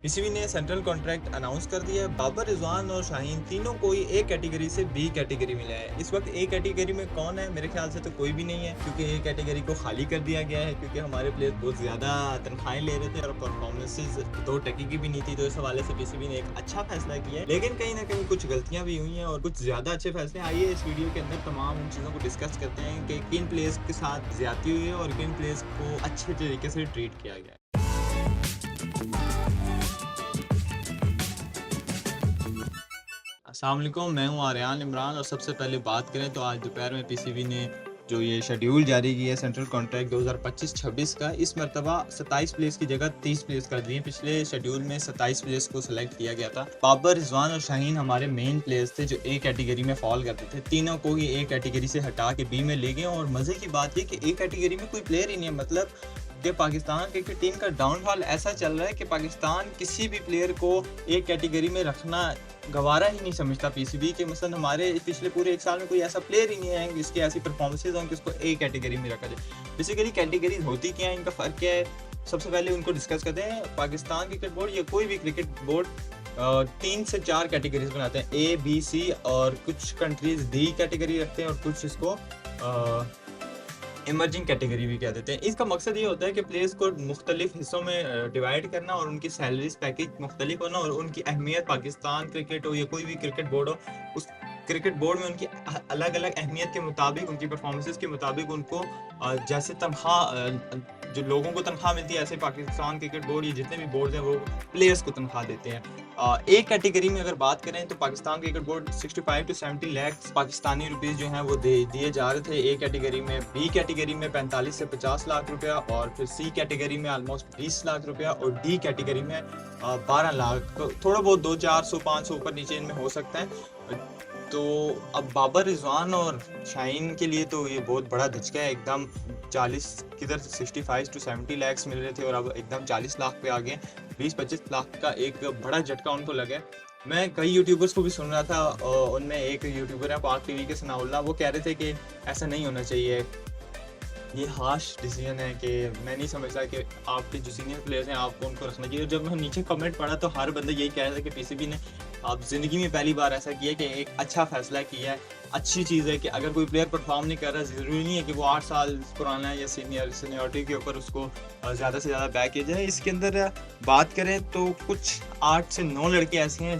PCB ने central contract announce कर दिया है। बाबर रिजवान और शाहीन तीनों को ही ए कैटेगरी से बी कैटेगरी मिला है। इस वक्त ए कैटेगरी में कौन है? मेरे ख्याल से तो कोई भी नहीं है, क्योंकि ए कैटेगरी को खाली कर दिया गया है, क्योंकि हमारे प्लेयर्स बहुत ज़्यादा तनख्वाहें ले रहे थे और परफॉर्मेंसेज दो टकी की भी नहीं थी। तो इस हवाले से पीसीबी ने एक अच्छा फैसला किया है, लेकिन कहीं ना कहीं कुछ गलतियां भी हुई हैं और कुछ ज़्यादा अच्छे फैसले। आइए इस वीडियो के अंदर तमाम उन चीज़ों को डिस्कस करते हैं कि किन प्लेयर्स के साथ ज्यादती हुई है और किन प्लेयर्स को अच्छे तरीके से ट्रीट किया गया है। अस्सलाम वालेकुम, मैं हूं आर्यान इमरान। और सबसे पहले बात करें तो आज दोपहर में पीसीबी ने जो ये शेड्यूल जारी किया है सेंट्रल कॉन्ट्रैक्ट 2025-26 का, इस मरतबा 27 प्लेयर्स की जगह 30 प्लेयर्स कर दिए। पिछले शेड्यूल में 27 प्लेयर्स को सिलेक्ट किया गया था। बाबर, रिजवान और शाहीन हमारे मेन प्लेयर्स थे जो ए कैटेगरी में फॉल करते थे। तीनों को ही ए कैटेगरी से हटा के बी में ले गए। और मजे की बात ये कि ए कैटेगरी में कोई प्लेयर ही नहीं है। मतलब कि पाकिस्तान क्रिकेट टीम का डाउनफॉल ऐसा चल रहा है कि पाकिस्तान किसी भी प्लेयर को एक कैटेगरी में रखना गवारा ही नहीं समझता पीसीबी के। मसलन हमारे पिछले पूरे एक साल में कोई ऐसा प्लेयर ही नहीं है जिसकी ऐसी परफॉर्मेंसेज हों कि उसको ए कैटेगरी में रखा जाए। बेसिकली कैटेगरीज होती क्या है, इनका फ़र्क क्या है, सबसे पहले उनको डिस्कस करते हैं। पाकिस्तान क्रिकेट बोर्ड या कोई भी क्रिकेट बोर्ड 3 से 4 कैटेगरीज बनाते हैं, ए बी सी, और कुछ कंट्रीज डी कैटेगरी रखते हैं और कुछ इसको इमर्जिंग कैटेगरी भी कह देते हैं। इसका मकसद ये होता है कि प्लेयर्स को मुख्तलिफ हिस्सों में डिवाइड करना और उनकी सैलरीज पैकेज मुख्तलिफ होना और उनकी अहमियत, पाकिस्तान क्रिकेट हो या कोई भी क्रिकेट बोर्ड हो, उस क्रिकेट बोर्ड में उनकी अलग अलग अहमियत के मुताबिक, उनकी परफॉर्मेंसेस के मुताबिक उनको जैसे तनख्वाह, जो लोगों को तनख्वाह मिलती है, ऐसे पाकिस्तान क्रिकेट बोर्ड या जितने भी बोर्ड हैं वो प्लेयर्स को तनख्वाह देते हैं। एक कैटेगरी में अगर बात करें तो Pakistan cricket board 65 to 70 lakh Pakistani rupees जो हैं वो दिए जा रहे थे ए कैटेगरी में। बी कैटेगरी में 45 से 50 लाख रुपया, और फिर सी कैटेगरी में ऑलमोस्ट 20 लाख रुपया, और डी कैटेगरी में 12 लाख। तो थोड़ा बहुत 200-400-500 ऊपर नीचे इनमें हो सकता है। तो अब बाबर, रिजवान और शाहीन के लिए तो ये बहुत बड़ा धचका है। एकदम 40 किधर 65 to 70 लाख मिल रहे थे और अब एकदम 40 लाख पे आ गए। 20-25 लाख का एक बड़ा झटका उनको लगा है। मैं कई यूट्यूबर्स को भी सुन रहा था, उनमें एक यूट्यूबर है पाक टीवी के, सनाउल्लाह, वो कह रहे थे कि ऐसा नहीं होना चाहिए, ये हार्श डिसीजन है, कि मैं नहीं समझता कि आपके जो सीनियर प्लेयर्स हैं आपको उनको रखना चाहिए। जब मैं नीचे कमेंट पढ़ा तो हर बंदा यही कह रहा था कि पीसीबी ने आप ज़िंदगी में पहली बार ऐसा किया कि एक अच्छा फैसला किया है। अच्छी चीज़ है कि अगर कोई प्लेयर परफॉर्म नहीं कर रहा, ज़रूरी नहीं है कि वो 8 साल पुराना है या सीनियरिटी के ऊपर उसको ज़्यादा से ज़्यादा बैक किया जाए। इसके अंदर बात करें तो कुछ 8 से 9 लड़के ऐसे हैं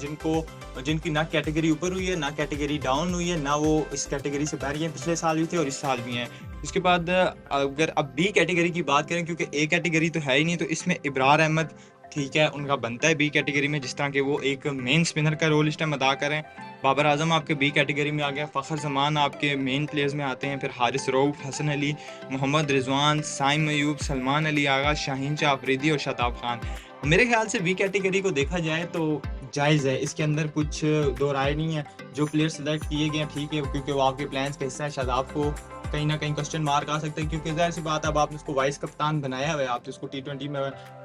जिनकी ना कैटेगरी ऊपर हुई है ना कैटेगरी डाउन हुई है, ना वो इस कैटेगरी से बाहर हैं। पिछले साल भी थे और इस साल भी हैं। इसके बाद अगर अब बी कैटेगरी की बात करें, क्योंकि ए कैटेगरी तो है ही नहीं, तो इसमें इब्रार अहमद ठीक है, उनका बनता है बी कैटेगरी में, जिस तरह के वो एक मेन स्पिनर का रोल इस टाइम अदा करें। बाबर आजम आपके बी कैटेगरी में आ गया, फ़खर जमान आपके मेन प्लेयर्स में आते हैं, फिर हारिस रऊफ, हसन अली, मोहम्मद रिजवान, साइम अयूब, सलमान अली आगा, शाहीन शाह अफरीदी और शादाब खान। मेरे ख्याल से बी कैटेगरी को देखा जाए तो जायज़ है, इसके अंदर कुछ दो राय नहीं है। जो प्लेयर सेलेक्ट किए गए ठीक है, क्योंकि वो आपके प्लान्स का हिस्सा है। शादाब को कहीं ना कहीं क्वेश्चन मार्क आ सकता है, क्योंकि जाहिर सी बात है, अब आपने उसको वाइस कप्तान बनाया हुआ है, आप उसको T20 में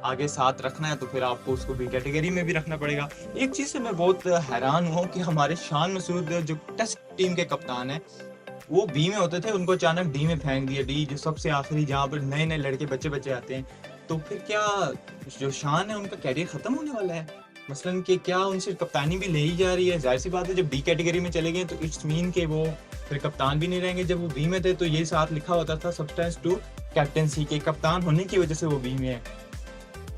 आगे साथ रखना है, तो फिर आपको उसको बी कैटेगरी में भी रखना पड़ेगा। एक चीज़ से मैं बहुत हैरान हूँ कि हमारे शान मसूद जो टेस्ट टीम के कप्तान हैं, वो बी में होते थे, उनको अचानक डी में फेंक दिया। डी जो सबसे आखिरी, जहाँ पर नए नए लड़के बच्चे आते हैं, तो फिर क्या जो शान है उनका कैरियर ख़त्म होने वाला है? मसलन कि क्या उनसे कप्तानी भी ले ही जा रही है? जाहिर सी बात है, जब डी कैटेगरी में चले गए तो इट्स मीन के वो फिर कप्तान भी नहीं रहेंगे। जब वो बी में थे तो यही साथ लिखा होता था सब्सटेंस टू कैप्टेंसी के, कप्तान होने की वजह से वो बी में है,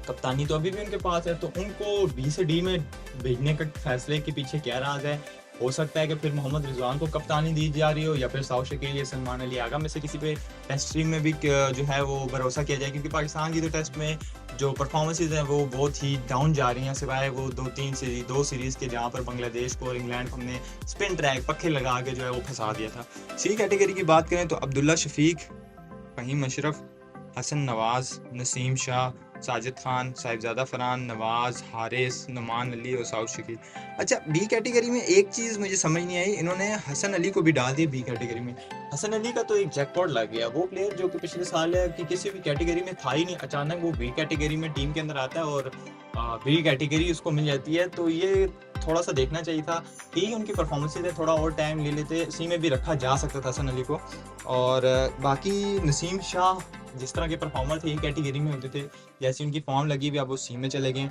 कप्तानी तो अभी भी उनके पास है। तो उनको बी से डी में भेजने के फैसले के पीछे क्या राज है? हो सकता है कि फिर मोहम्मद रिजवान को कप्तानी दी जा रही हो, या फिर साउथ शकील या सलमान अली आगा में से किसी पे टेस्ट टीम में भी जो है वो भरोसा किया जाए, क्योंकि पाकिस्तान की तो टेस्ट में जो परफॉर्मेंसेज हैं वो बहुत ही डाउन जा रही हैं, सिवाय वो 2 सीरीज़ के जहाँ पर बांग्लादेश को और इंग्लैंड को हमने स्पिन ट्रैक पक्के लगा के जो है वो फंसा दिया था। सी कैटेगरी की बात करें तो अब्दुल्ला शफीक, फ़हीम अशरफ, हसन नवाज़, नसीम शाह, साजिद खान, साहिबजादा फरहान, नवाज़, हारिस, नुमान अली और साउथ शकील। अच्छा, बी कैटेगरी में एक चीज़ मुझे समझ नहीं आई, इन्होंने हसन अली को भी डाल दिया बी कैटेगरी में। हसन अली का तो एक जैकपॉट लग गया। वो प्लेयर जो कि पिछले साल है कि किसी भी कैटेगरी में था ही नहीं, अचानक वो बी कैटेगरी में टीम के अंदर आता है और बी कैटेगरी उसको मिल जाती है। तो ये थोड़ा सा देखना चाहिए था कि उनकी परफॉर्मेंसेज है, थोड़ा और टाइम ले लेते, सी में भी रखा जा सकता था हसन अली को। और बाकी नसीम शाह जिस तरह के परफॉर्मर थे ये कैटेगरी में होते थे, जैसे उनकी फॉर्म लगी भी अब वो सी में चले गए।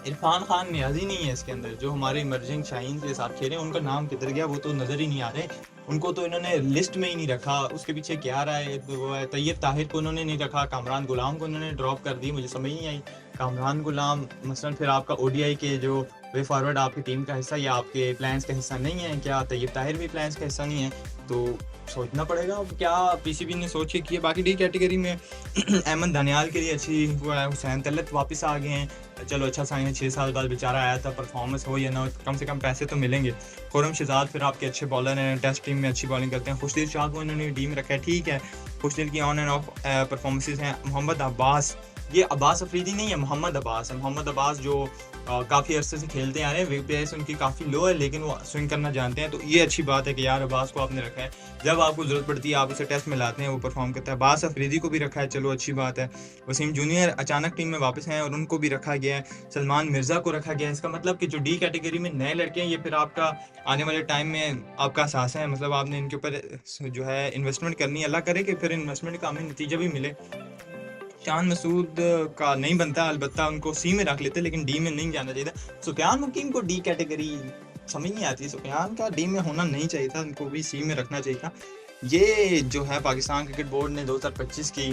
इरफान खान नियाजी नहीं है इसके अंदर। जो हमारे इमर्जिंग शाहीन के साथ खेले उनका नाम किधर गया वो तो नज़र ही नहीं आ रहे। उनको तो इन्होंने लिस्ट में ही नहीं रखा। उसके पीछे क्या रहा है, तो वो है तैयब ताहिर को उन्होंने नहीं रखा, कामरान गुलाम को उन्होंने ड्रॉप कर दी, मुझे समझ नहीं आई। कामरान गुलाम मसलन फिर आपका ओडीआई के जो वे फॉरवर्ड आपकी टीम का हिस्सा या आपके प्लान्स का हिस्सा नहीं है क्या? तैयब ताहिर भी प्लान्स का हिस्सा नहीं है, तो सोचना पड़ेगा अब क्या पीसीबी ने सोच के किया। बाकी डी कैटेगरी में अहमद दानियाल के लिए अच्छी हुआ है, हुसैन तलत वापस आ गए हैं, चलो अच्छा साइन है, 6 साल बाद बेचारा आया था, परफॉर्मेंस हो या ना हो कम से कम पैसे तो मिलेंगे। खुरम शहजाद फिर आपके अच्छे बॉलर हैं, टेस्ट टीम में अच्छी बॉलिंग करते हैं। खुशदिल शाह को इन्होंने टीम रखा है, ठीक है, खुशदिल की ऑन एंड ऑफ परफॉर्मेंसेज हैं। मोहम्मद अब्बास, ये अब्बास अफरीदी नहीं है, मोहम्मद अब्बास है। मोहम्मद अब्बास जो काफ़ी अरसे से खेलते आ रहे हैं, वीपीएस उनकी काफ़ी लो है लेकिन वो स्विंग करना जानते हैं, तो ये अच्छी बात है कि यार अब्बास को आपने रखा है, जब आपको ज़रूरत पड़ती है आप उसे टेस्ट में लाते हैं, वो परफॉर्म करता है। अब्बास अफरीदी को भी रखा है, चलो अच्छी बात है। वसीम जूनियर अचानक टीम में वापस हैं और उनको भी रखा गया है। सलमान मिर्ज़ा को रखा गया है। इसका मतलब कि जो डी कैटेगरी में नए लड़के हैं ये फिर आपका आने वाले टाइम में आपका एहसास है, मतलब आपने इनके ऊपर जो है इन्वेस्टमेंट करनी है, अल्लाह करे कि फिर इन्वेस्टमेंट का हमें नतीजा भी मिले। शान मसूद का नहीं बनता, अलबत्ता उनको सी में रख लेते लेकिन डी में नहीं जाना चाहिए था। सुफियान मुकीम को डी कैटेगरी समझ नहीं आती, सुफियान का डी में होना नहीं चाहिए था, उनको भी सी में रखना चाहिए था। ये जो है पाकिस्तान क्रिकेट बोर्ड ने 2025 की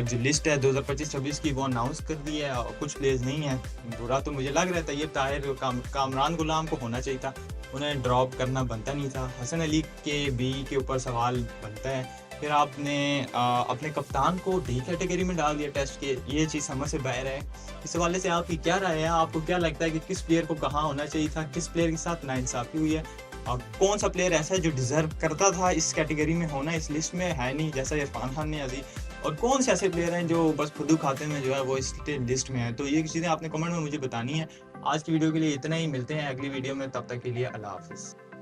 जो लिस्ट है 2025-26 की वो अनाउंस कर दी है और कुछ प्लेयर्स नहीं है। बुरा तो मुझे लग रहा है, तैयब ताहिर कामरान गुलाम को होना चाहिए था, उन्हें ड्रॉप करना बनता नहीं था। हसन अली के बी के ऊपर सवाल बनता है। फिर आपने अपने कप्तान को डी कैटेगरी में डाल दिया टेस्ट के, ये चीज़ समझ से बाहर है। इस हवाले से आपकी क्या राय है? आपको क्या लगता है कि किस प्लेयर को कहाँ होना चाहिए था, किस प्लेयर के साथ नाइंसाफ़ी हुई है, और कौन सा प्लेयर ऐसा है जो डिज़र्व करता था इस कैटेगरी में होना, इस लिस्ट में है नहीं जैसा इरफान खान नियाज़ी, और कौन से ऐसे प्लेयर हैं जो बस खुदू खाते में जो है वो इस लिस्ट में है? तो ये चीज़ें आपने कमेंट में मुझे बतानी है। आज की वीडियो के लिए इतना ही, मिलते हैं अगली वीडियो में, तब तक के लिए अल्लाह हाफ़िज़।